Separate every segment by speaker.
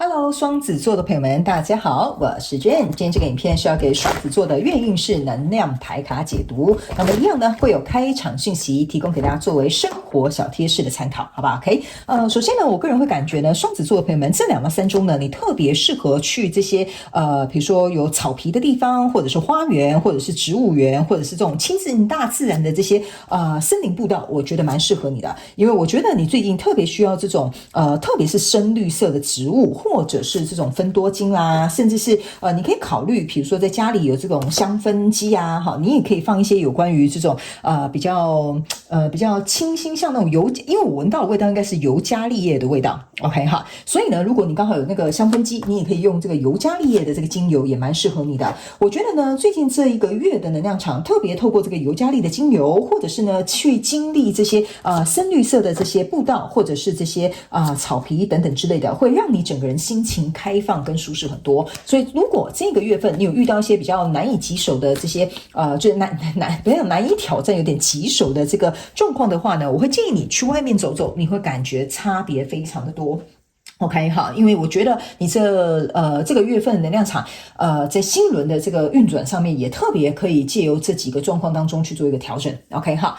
Speaker 1: Hello，双子座的朋友们，大家好，我是 Jane。今天这个影片是要给双子座的月运势能量牌卡解读。那么一样呢，会有开场讯息提供给大家作为生活小贴士的参考，好不好 ？OK，首先呢，我个人会感觉呢，双子座的朋友们，这2到3周呢，你特别适合去这些比如说有草皮的地方，或者是花园，或者是植物园，或者是这种亲近大自然的这些森林步道，我觉得蛮适合你的，因为我觉得你最近特别需要这种特别是深绿色的植物。或者是这种芬多精啦，甚至是你可以考虑，比如说在家里有这种香氛机啊，好，你也可以放一些有关于这种比较清新，像那种油，因为我闻到的味道应该是尤加利叶的味道 ，OK 哈，所以呢，如果你刚好有那个香氛机，你也可以用这个尤加利叶的这个精油，也蛮适合你的。我觉得呢，最近这一个月的能量场，特别透过这个尤加利的精油，或者是呢去经历这些深绿色的这些步道，或者是这些草皮等等之类的，会让你整个人心情开放跟舒适很多。所以如果这个月份你有遇到一些比较难以棘手的这些就是难以挑战有点棘手的这个状况的话呢，我会建议你去外面走走，你会感觉差别非常的多。OK 好，因为我觉得你这个月份的能量场在新轮的这个运转上面也特别可以借由这几个状况当中去做一个调整。OK 好，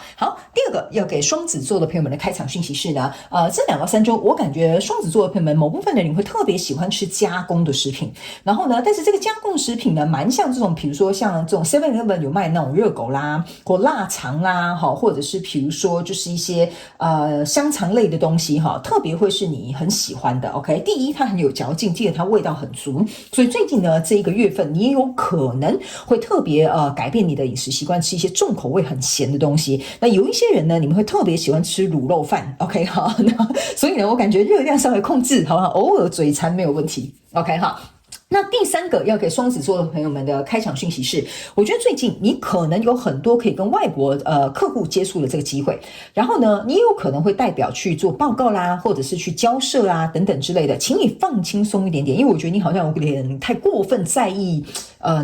Speaker 1: 第二个要给双子座的朋友们的开场讯息是呢，这2到3周我感觉双子座的朋友们某部分的人会特别喜欢吃加工的食品，然后呢，但是这个加工食品呢蛮像这种比如说像这种 7-Eleven 有卖那种热狗啦或腊肠啦，或者是比如说就是一些香肠类的东西特别会是你很喜欢的。OK， 第一它很有嚼劲，第二它味道很足，所以最近呢这一个月份你也有可能会特别改变你的饮食习惯，吃一些重口味很咸的东西。那有一些人呢，你们会特别喜欢吃卤肉饭 OK 好，所以呢我感觉热量稍微控制好不好，偶尔嘴馋没有问题 OK 好。那第3个要给双子座的朋友们的开场讯息是，我觉得最近你可能有很多可以跟外国客户接触的这个机会，然后呢，你也有可能会代表去做报告啦，或者是去交涉啦等等之类的，请你放轻松一点点，因为我觉得你好像有点太过分在意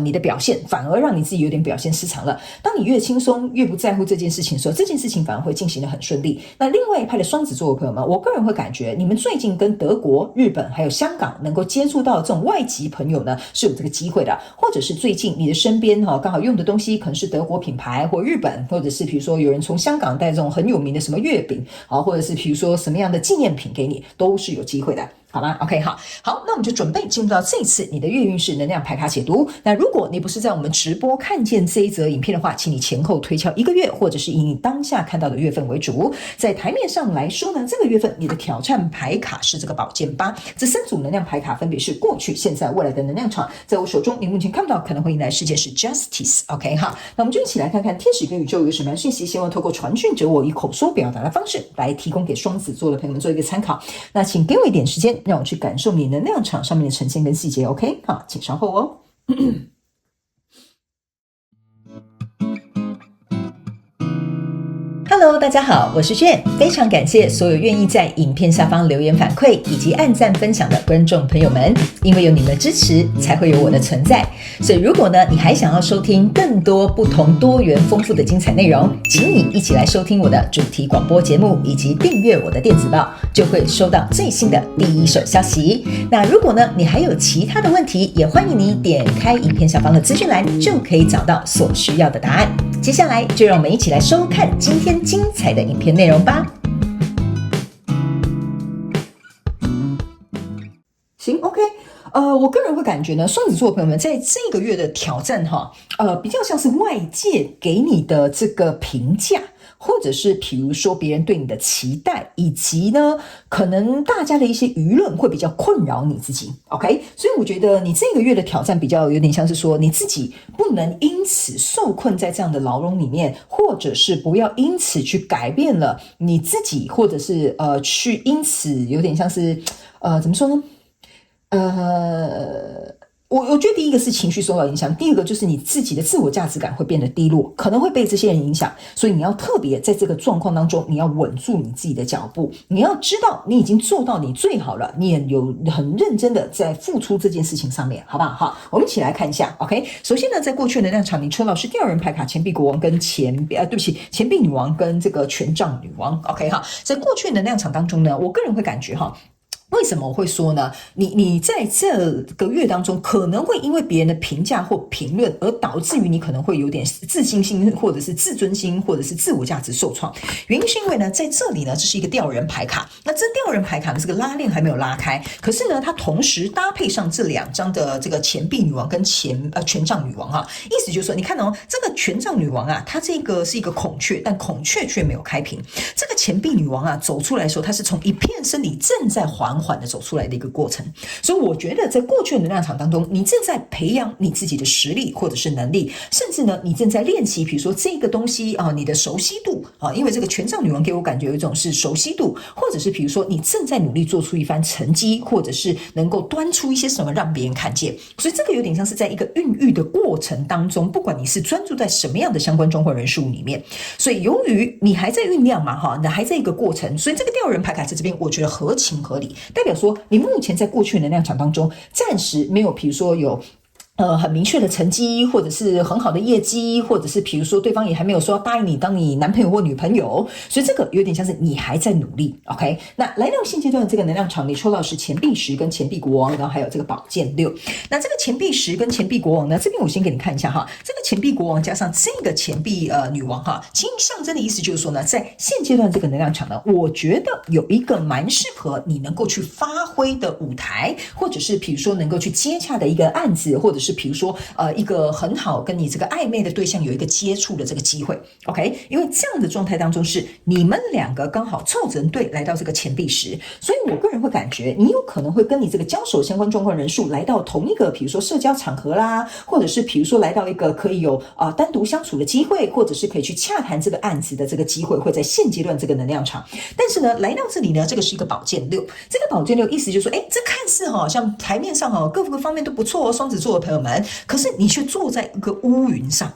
Speaker 1: 你的表现，反而让你自己有点表现失常了。当你越轻松越不在乎这件事情的时候，这件事情反而会进行得很顺利。那另外一派的双子座的朋友们，我个人会感觉你们最近跟德国、日本还有香港能够接触到这种外籍朋友呢是有这个机会的，或者是最近你的身边刚好用的东西可能是德国品牌或日本，或者是比如说有人从香港带这种很有名的什么月饼或者是比如说什么样的纪念品给你，都是有机会的。好吗 ？OK， 好，那我们就准备进入到这次你的月运势能量牌卡解读。那如果你不是在我们直播看见这一则影片的话，请你前后推敲1个月，或者是以你当下看到的月份为主。在台面上来说呢，这个月份你的挑战牌卡是这个宝剑8，这3组能量牌卡分别是过去、现在、未来的能量场。在我手中，你目前看不到可能会迎来世界是 Justice。OK， 好，那我们就一起来看看天使跟宇宙有什么样的讯息，希望透过传讯者我以口说表达的方式来提供给双子座的朋友们做一个参考。那请给我一点时间，让我去感受你能量场上面的呈现跟细节 OK 好，请稍后哦。Hello， 大家好，我是Jane，非常感谢所有愿意在影片下方留言反馈以及按赞分享的观众朋友们，因为有你们的支持，才会有我的存在。所以如果呢，你还想要收听更多不同多元丰富的精彩内容，请你一起来收听我的主题广播节目，以及订阅我的电子报，就会收到最新的第一手消息。那如果呢，你还有其他的问题，也欢迎你点开影片下方的资讯栏，就可以找到所需要的答案。接下来就让我们一起来收看今天精彩的影片内容吧。行 ，OK， 我个人会感觉呢，双子座的朋友们在这个月的挑战比较像是外界给你的这个评价。或者是比如说别人对你的期待，以及呢可能大家的一些舆论会比较困扰你自己 OK， 所以我觉得你这个月的挑战比较有点像是说你自己不能因此受困在这样的牢笼里面，或者是不要因此去改变了你自己，或者是去因此有点像是怎么说呢我觉得第一个是情绪受到影响，第二个就是你自己的自我价值感会变得低落，可能会被这些人影响，所以你要特别在这个状况当中，你要稳住你自己的脚步，你要知道你已经做到你最好了，你也有很认真的在付出这件事情上面，好不好？好，我们一起来看一下 OK， 首先呢，在过去的能量场你抽到是第2人牌卡钱币国王跟钱币女王跟这个权杖女王 OK 哈，在过去的能量场当中呢，我个人会感觉为什么我会说呢？你在这个月当中，可能会因为别人的评价或评论，而导致于你可能会有点自信心，或者是自尊心，或者是自我价值受创。原因是因为呢，在这里呢，这是一个吊人牌卡。那这吊人牌卡的这个拉链还没有拉开，可是呢，它同时搭配上这2张的这个钱币女王跟权杖女王啊，意思就是说，你看哦，这个权杖女王啊，它这个是一个孔雀，但孔雀却没有开屏。这个钱币女王啊，走出来的时候，它是从一片森林正在缓缓的走出来的一个过程。所以我觉得在过去的能量场当中，你正在培养你自己的实力或者是能力，甚至呢，你正在练习，比如说这个东西啊，你的熟悉度啊，因为这个权杖女王给我感觉有一种是熟悉度，或者是比如说你正在努力做出一番成绩，或者是能够端出一些什么让别人看见。所以这个有点像是在一个孕育的过程当中，不管你是专注在什么样的相关状况人数里面，所以由于你还在酝酿嘛，哈，你还在一个过程，所以这个吊人牌卡在这边，我觉得合情合理，代表说你目前在过去的能量场当中，暂时没有，比如说有很明确的成绩，或者是很好的业绩，或者是比如说对方也还没有说要答应你当你男朋友或女朋友，所以这个有点像是你还在努力 OK。 那来到现阶段的这个能量场，你抽到的是钱币10跟钱币国王，然后还有这个宝剑6。那这个钱币10跟钱币国王呢，这边我先给你看一下哈，这个钱币国王加上这个钱币女王哈，其实象征的意思就是说呢，在现阶段这个能量场呢，我觉得有一个蛮适合你能够去发挥的舞台，或者是比如说能够去接洽的一个案子，或者是比如说一个很好跟你这个暧昧的对象有一个接触的这个机会 OK。 因为这样的状态当中是你们2个刚好凑成对来到这个钱币10，所以我个人会感觉你有可能会跟你这个交手相关状况人数来到同一个比如说社交场合啦，或者是比如说来到一个可以有单独相处的机会，或者是可以去洽谈这个案子的这个机会，会在现阶段这个能量场。但是呢，来到这里呢，这个是一个宝剑6，这个宝剑6意思就是说，这看似像台面上各个方面都不错哦，双子座的朋友们，可是你却坐在一个乌云上。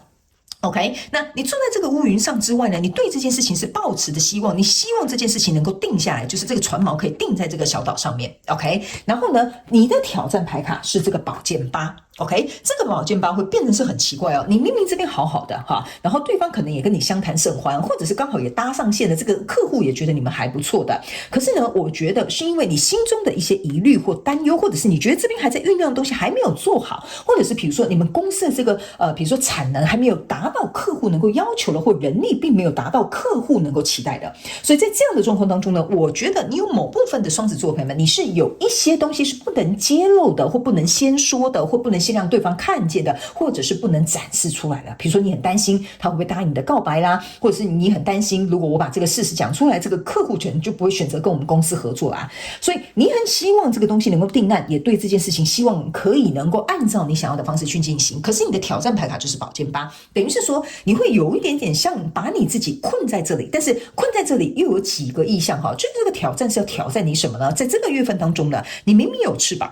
Speaker 1: OK， 那你坐在这个乌云上之外呢，你对这件事情是抱持的希望，你希望这件事情能够定下来，就是这个船锚可以定在这个小岛上面 OK。 然后呢，你的挑战牌卡是这个宝剑8OK， 这个宝剑8会变成是很奇怪哦，你明明这边好好的哈，然后对方可能也跟你相谈甚欢，或者是刚好也搭上线的，这个客户也觉得你们还不错的，可是呢，我觉得是因为你心中的一些疑虑或担忧，或者是你觉得这边还在酝酿的东西还没有做好，或者是比如说你们公司的这个比如说产能还没有达到客户能够要求的，或人力并没有达到客户能够期待的，所以在这样的状况当中呢，我觉得你有某部分的双子座朋友们，你是有一些东西是不能揭露的，或不能先说的，或不能先让对方看见的，或者是不能展示出来的。比如说你很担心他会不会答应你的告白啦，或者是你很担心如果我把这个事实讲出来，这个客户可能就不会选择跟我们公司合作啦。所以你很希望这个东西能够定案，也对这件事情希望可以能够按照你想要的方式去进行，可是你的挑战牌卡就是宝剑8，等于是说你会有一点点像把你自己困在这里，但是困在这里又有几个意向哈，就这个挑战是要挑战你什么呢？在这个月份当中呢，你明明有翅膀，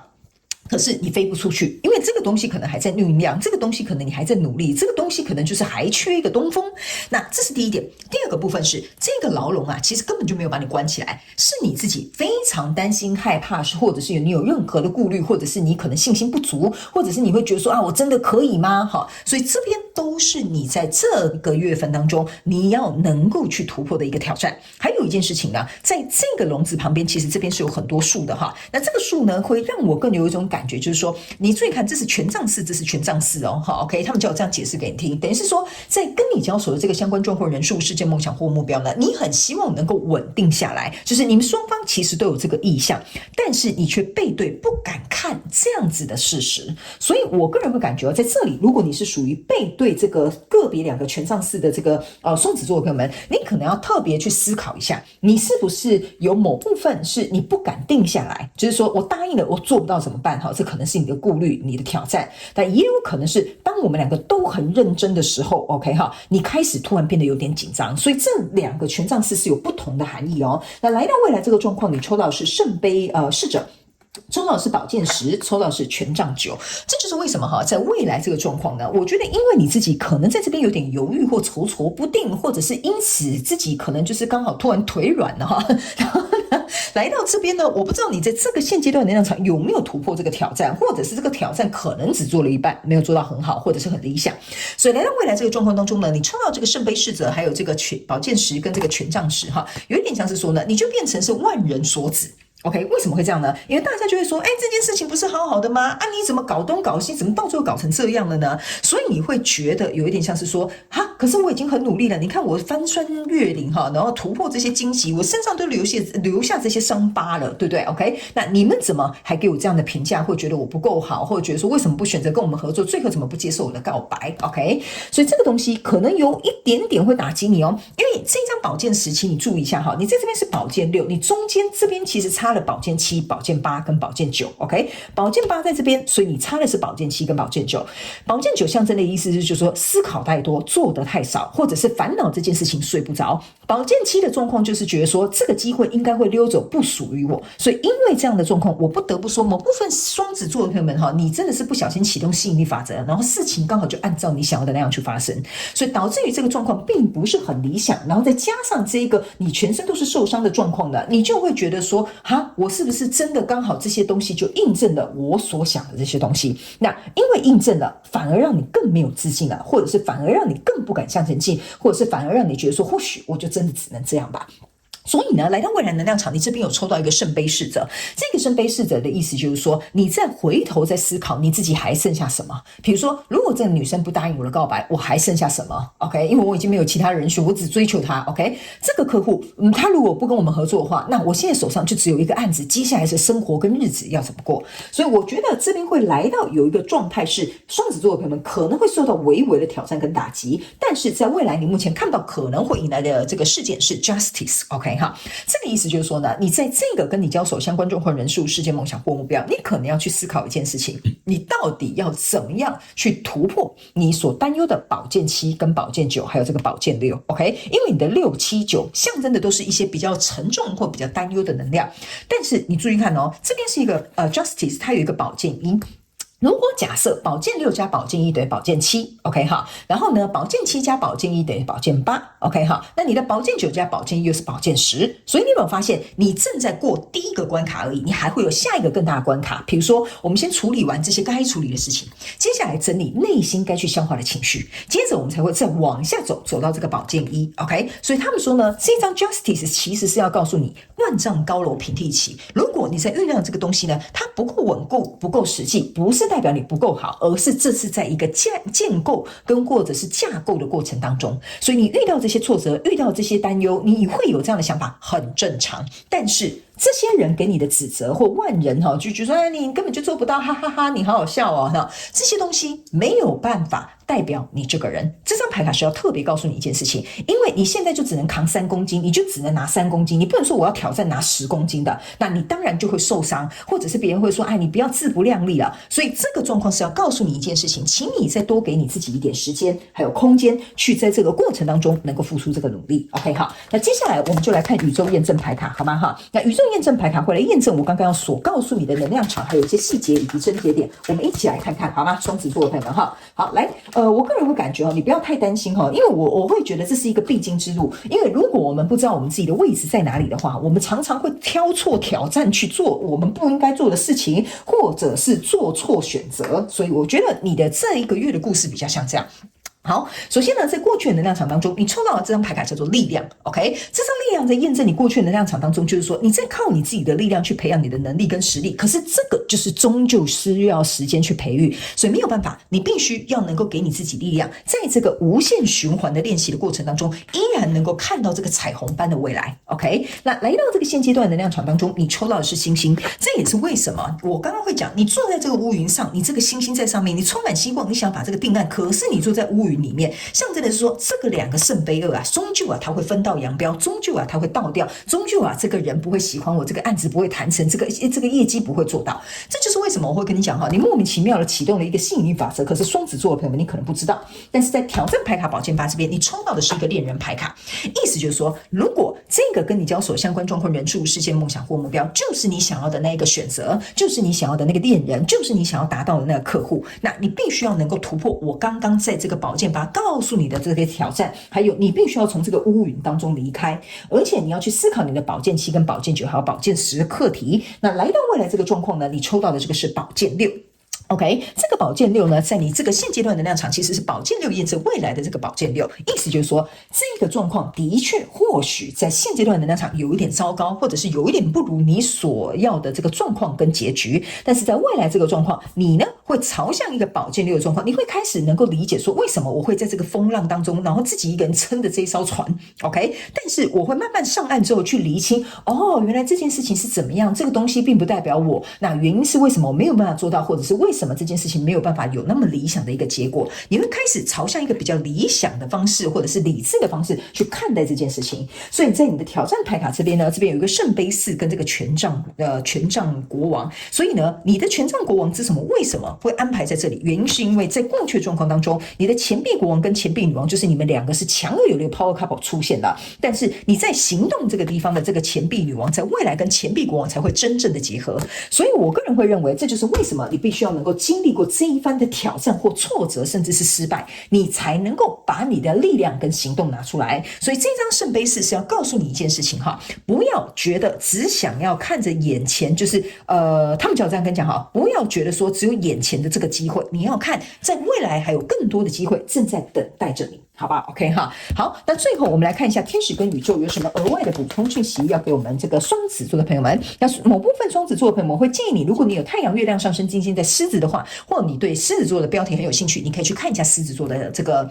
Speaker 1: 可是你飞不出去，因为这个东西可能还在酝酿，这个东西可能你还在努力，这个东西可能就是还缺一个东风。那这是第一点。第二个部分是这个牢笼啊，其实根本就没有把你关起来，是你自己非常担心害怕，或者是你有任何的顾虑，或者是你可能信心不足，或者是你会觉得说我真的可以吗？好，所以这边都是你在这个月份当中你要能够去突破的一个挑战。还有一件事情呢，在这个笼子旁边，其实这边是有很多树的哈。那这个树呢，会让我更有一种感觉，就是说，你注意看，这是权杖4，这是权杖4哦，好 ，OK， 他们叫我这样解释给你听，等于是说，在跟你交手的这个相关状况人数、事件、梦想或目标呢，你很希望能够稳定下来，就是你们双方其实都有这个意向，但是你却背对不敢看这样子的事实，所以我个人会感觉在这里，如果你是属于背对这个个别2个权杖4的这个双子座的朋友们，你可能要特别去思考一下，你是不是有某部分是你不敢定下来，就是说我答应了，我做不到怎么办？哈，这可能是你的顾虑、你的挑战，但也有可能是当我们2个都很认真的时候 ，OK 哈，你开始突然变得有点紧张，所以这2个权杖4是有不同的含义哦。那来到未来这个状况，你抽到的是圣杯侍者。抽到的是宝剑10，抽到的是权杖9，这就是为什么在未来这个状况呢？我觉得因为你自己可能在这边有点犹豫或踌躇不定，或者是因此自己可能就是刚好突然腿软了哈，然后呢来到这边呢，我不知道你在这个现阶段能量场有没有突破这个挑战，或者是这个挑战可能只做了一半，没有做到很好，或者是很理想。所以来到未来这个状况当中呢，你抽到这个圣杯侍者，还有这个宝剑10跟这个权杖10哈，有一点像是说呢，你就变成是万人所指。OK， 为什么会这样呢？因为大家就会说，这件事情不是好好的吗？啊，你怎么搞东搞西，怎么到最后搞成这样了呢？所以你会觉得有一点像是说，可是我已经很努力了，你看我翻山越岭哈，然后突破这些荆棘，我身上都留下这些伤疤了，对不对 ？OK， 那你们怎么还给我这样的评价，会觉得我不够好，或者觉得说为什么不选择跟我们合作，最后怎么不接受我的告白 ？OK， 所以这个东西可能有一点点会打击你哦，因为这张宝剑17，你注意一下哈，你在这边是宝剑6，你中间这边其实差了宝剑7、宝剑8跟宝剑9 ，OK， 宝剑8在这边，所以你差的是宝剑7跟宝剑9。宝剑9象征的意思就是说思考太多，做得太少，或者是烦恼这件事情睡不着。宝剑7的状况就是觉得说这个机会应该会溜走，不属于我，所以因为这样的状况，我不得不说某部分双子座的朋友们哈，你真的是不小心启动吸引力法则，然后事情刚好就按照你想要的那样去发生，所以导致于这个状况并不是很理想，然后再加上这个你全身都是受伤的状况呢，你就会觉得说我是不是真的刚好这些东西就印证了我所想的这些东西？那因为印证了，反而让你更没有自信了，或者是反而让你更不敢向前进，或者是反而让你觉得说或许我就真的只能这样吧。所以呢，来到未来能量场，你这边有抽到一个圣杯侍者。这个圣杯侍者的意思就是说，你再回头再思考你自己还剩下什么。比如说，如果这个女生不答应我的告白，我还剩下什么 ？OK， 因为我已经没有其他人选，我只追求她。OK， 这个客户，他如果不跟我们合作的话，那我现在手上就只有一个案子，接下来是生活跟日子要怎么过。所以我觉得这边会来到有一个状态是，双子座的朋友们可能会受到微微的挑战跟打击，但是在未来你目前看到可能会迎来的这个事件是 justice。OK。这个意思就是说呢，你在这个跟你交手相关状况人数、事件、梦想或目标，你可能要去思考一件事情，你到底要怎么样去突破你所担忧的宝剑7跟宝剑9，还有这个宝剑6 OK， 因为你的6、7、9象征的都是一些比较沉重或比较担忧的能量，但是你注意看哦，这边是一个justice， 它有一个宝剑1。如果假设宝剑6加宝剑1等于宝剑7 OK 哈，然后呢宝剑7加宝剑1等于宝剑8 OK 哈，那你的宝剑9加宝剑1又是宝剑10，所以你有没有发现你正在过第一个关卡而已，你还会有下一个更大的关卡。比如说我们先处理完这些该处理的事情，接下来整理内心该去消化的情绪，接着我们才会再往下走到这个宝剑1 OK。 所以他们说呢，这张 justice 其实是要告诉你，万丈高楼平地起，如果你在酝酿这个东西呢，它不够稳固不够实际，不是代表你不够好，而是这是在一个建构跟或者是架构的过程当中，所以你遇到这些挫折，遇到这些担忧，你会有这样的想法，很正常。但是这些人给你的指责或万人就说你根本就做不到，哈哈哈，你好好笑哦，这些东西没有办法代表你这个人。这张牌卡是要特别告诉你一件事情，因为你现在就只能扛3公斤，你就只能拿3公斤，你不能说我要挑战拿10公斤的，那你当然就会受伤，或者是别人会说你不要自不量力了。所以这个状况是要告诉你一件事情，请你再多给你自己一点时间还有空间，去在这个过程当中能够付出这个努力。 OK 好，那接下来我们就来看宇宙验证牌卡好吗？那宇宙验证牌卡会来验证我刚刚所告诉你的能量场，还有一些细节以及症结点，我们一起来看看好吗？双子座的朋友们好，来我个人会感觉你不要太担心因为我会觉得这是一个必经之路，因为如果我们不知道我们自己的位置在哪里的话，我们常常会挑错挑战去做我们不应该做的事情，或者是做错选择，所以我觉得你的这一个月的故事比较像这样。好，首先呢，在过去的能量场当中，你抽到的这张牌卡叫做力量 OK， 这张力量在验证你过去的能量场当中，就是说你在靠你自己的力量去培养你的能力跟实力，可是这个就是终究是要时间去培育，所以没有办法，你必须要能够给你自己力量，在这个无限循环的练习的过程当中，依然能够看到这个彩虹般的未来 OK。 那来到这个现阶段的能量场当中，你抽到的是星星，这也是为什么我刚刚会讲，你坐在这个乌云上，你这个星星在上面，你充满希望，你想把这个定案，可是你坐在乌云里面，象征的是说这个2个圣杯2终究它会分道扬镳，终究它会倒掉，终究这个人不会喜欢我，这个案子不会谈成，这个业绩不会做到。这就是为什么我会跟你讲你莫名其妙的启动了一个吸引力法则，可是双子座的朋友们你可能不知道，但是在挑战牌卡宝剑8这边，你抽到的是一个恋人牌卡，意思就是说，如果这个跟你交手相关状况人数、事件、梦想或目标，就是你想要的那一个选择，就是你想要的那个恋人，就是你想要达到的那个客户，那你必须要能够突破我刚刚在这个宝剑8告诉你的这个挑战，还有你必须要从这个乌云当中离开，而且你要去思考你的宝剑7跟宝剑9还有宝剑10的课题。那来到未来这个状况呢，你抽到的这个是宝剑6。OK， 这个宝剑六呢，在你这个现阶段的能量场，其实是宝剑六验证未来的这个宝剑六，意思就是说，这个状况的确或许在现阶段的能量场有一点糟糕，或者是有一点不如你所要的这个状况跟结局，但是在未来这个状况，你呢会朝向一个宝剑六的状况，你会开始能够理解说，为什么我会在这个风浪当中，然后自己一个人撑着这一艘船 ，OK， 但是我会慢慢上岸之后去厘清，原来这件事情是怎么样，这个东西并不代表我，那原因是为什么我没有办法做到，或者是为什么这件事情没有办法有那么理想的一个结果，你会开始朝向一个比较理想的方式，或者是理智的方式去看待这件事情。所以在你的挑战牌卡这边呢，这边有一个圣杯四跟这个权杖国王，所以呢，你的权杖国王为什么会安排在这里？原因是因为在过去的状况当中，你的钱币国王跟钱币女王就是你们两个是强而有力的 power couple 出现的，但是你在行动这个地方的这个钱币女王，在未来跟钱币国王才会真正的结合。所以我个人会认为，这就是为什么你必须要能够经历过这一番的挑战或挫折，甚至是失败，你才能够把你的力量跟行动拿出来。所以这张圣杯四是要告诉你一件事情哈，不要觉得只想要看着眼前，就是他们叫这样跟讲哈，不要觉得说只有眼前的这个机会，你要看在未来还有更多的机会正在等待着你。好吧 ，OK 哈，好，那最后我们来看一下天使跟宇宙有什么额外的补充讯息要给我们这个双子座的朋友们。那某部分双子座的朋友们会建议你，如果你有太阳、月亮、上升、金星在狮子的话，或你对狮子座的标题很有兴趣，你可以去看一下狮子座的这个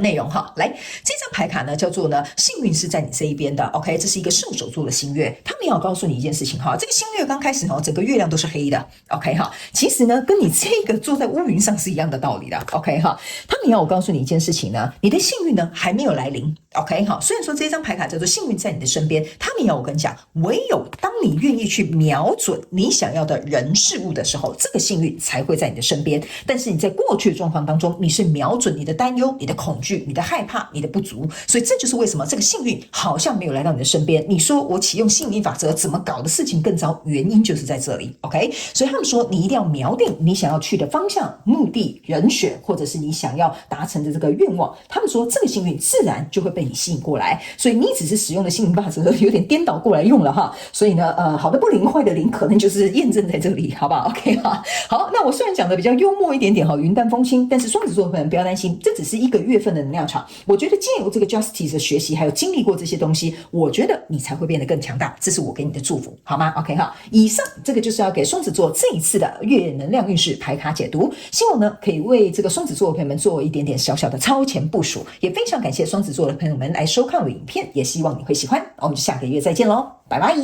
Speaker 1: 内容哈。来，这张牌卡呢叫做呢幸运是在你这一边的 ，OK， 这是一个射手座的新月，他们要告诉你一件事情哈，这个新月刚开始整个月亮都是黑的 ，OK 哈，其实呢跟你这个坐在乌云上是一样的道理的 ，OK 哈，他们要我告诉你一件事情呢，你的幸运呢还没有来临 ，OK 哈，虽然说这张牌卡叫做幸运在你的身边，他们要我跟你讲，唯有当你愿意去瞄准你想要的人事物的时候，这个幸运才会在你的身边，但是你在过去的状况当中，你是瞄准你的担忧、你的恐惧、你的害怕、你的不足，所以这就是为什么这个幸运好像没有来到你的身边。你说我启用幸运法则，怎么搞的事情更糟？原因就是在这里 ，OK？ 所以他们说你一定要瞄定你想要去的方向、目的、人选，或者是你想要达成的这个愿望。他们说这个幸运自然就会被你吸引过来，所以你只是使用的幸运法则有点颠倒过来用了哈。所以呢，好的不灵，坏的灵，可能就是验证在这里，好不好 ？OK 哈。好，那我虽然讲的比较幽默一点点哈，云淡风轻，但是双子座的朋友不要担心，这只是一个月份的能量场。我觉得借由这个 Justice 的学习，还有经历过这些东西，我觉得你才会变得更强大。这是我给你的祝福，好吗 ？OK 哈。以上这个就是要给双子座这一次的月能量运势牌卡解读，希望呢可以为这个双子座的朋友们做一点点小小的超前部署。也非常感谢双子座的朋友们来收看我的影片，也希望你会喜欢。我们就下个月再见喽，拜拜。